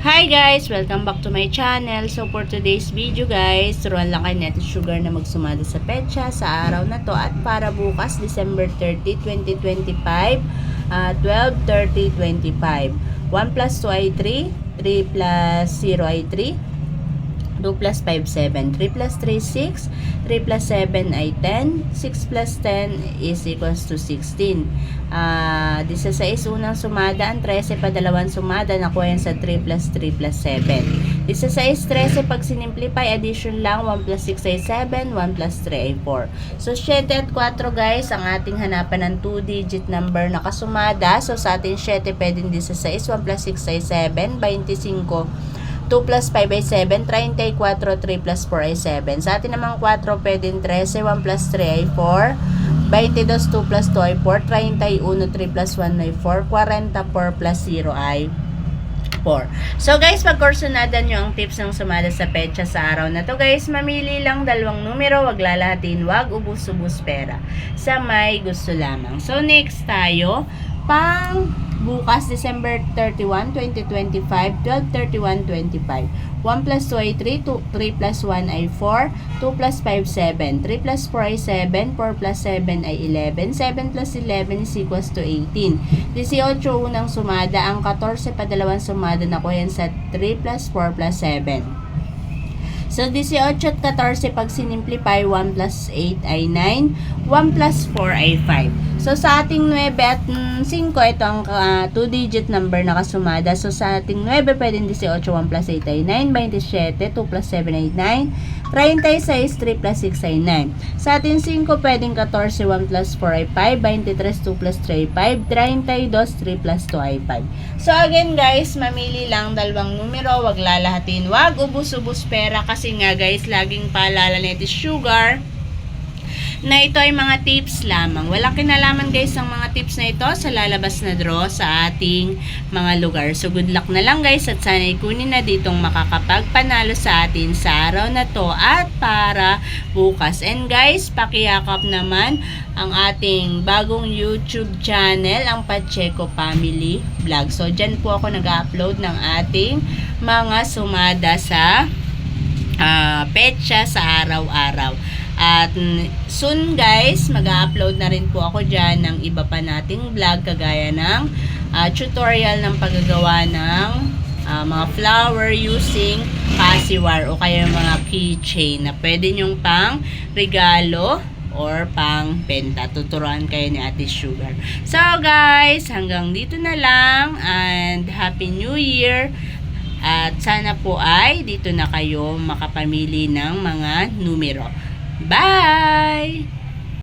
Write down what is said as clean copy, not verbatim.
Hi guys! Welcome back to my channel. So for today's video guys, turuan lang kayo natin sugar na magsumada sa petsa sa araw na to at para bukas December 30, 2025 12:30:25. 1 plus 2 ay 3, 3 plus 0 ay 3, 2 plus 5, 7, 3 plus 3, 6, 3 plus 7 ay 10, 6 plus 10 is equals to 16. 16 unang sumada, ang 13 pa dalawang sumada, nakuha yan sa 3 plus 3 plus 7. 16, 13, pag sinimplify, addition lang, 1 plus 6 ay 7, 1 plus 3 ay 4. So, 7 at 4 guys, ang ating hanapan ng 2-digit number na kasumada. So, sa ating 7, pwedeng 16, 1 plus 6 ay 7, 25, 2 plus 5 ay 7, 34, 3 plus 4 ay 7. Sa atin namang 4, pwedeng 13, 1 plus 3 ay 4, 22, 2 plus 2 ay 4, 31, 3 plus 1 ay 4, 44 plus 0 ay 4. So guys, pagkursunadan nyo ang tips ng sumada sa petsa sa araw na to guys, mamili lang dalawang numero, wag lalahatin, wag ubus-ubus pera. Sa may gusto lamang. So next tayo, pang bukas December 31, 2025, 12:31:25. 1 plus 2 ay 3, 3 plus 1 ay 4, 2 plus 5, 7, 3 plus 4 ay 7, 4 plus 7 ay 11, 7 plus 11 is equals to 18. 18 unang sumada, ang 14 pa dalawang sumada, nakuha yan sa 3 plus 4 plus 7. So, 18 at 14, pag sinimplify, 1 plus 8 ay 9, 1 plus 4 ay 5. So, sa ating 9 at 5, ito ang 2-digit number na kasumada. So, sa ating 9, pwedeng 18, 1 plus 8 ay 9, 27, 2 plus 7 ay 9, 36, 3 plus 6 ay 9. Sa ating 5, pwedeng 14, 1 plus 4 ay 5, 23, 2 plus 3 ay 5, 32, 3 plus 2 ay 5. So, again guys, mamili lang dalawang numero, wag lalahatin, wag ubus-ubus pera kasi nga guys, laging paalala nito sugar na ito ay mga tips lamang. Walang kinalaman guys ang mga tips na ito sa lalabas na draw sa ating mga lugar. So good luck na lang guys at sana ikunin na ditong makakapagpanalo sa atin sa araw na to at para bukas. And guys, pakiyakap naman ang ating bagong YouTube channel, ang Pacheco Family Vlog. So dyan po ako nag-upload ng ating mga sumada sa petsa sa araw-araw. At soon guys, mag-upload na rin po ako dyan ng iba pa nating vlog kagaya ng tutorial ng paggagawa ng mga flower using pasiwar o kaya mga keychain na pwede nyong pang regalo or pang benta. Tuturuan kayo ni Ate Sugar. So guys, hanggang dito na lang and Happy New Year! At sana po ay dito na kayo makapamili ng mga numero. Bye!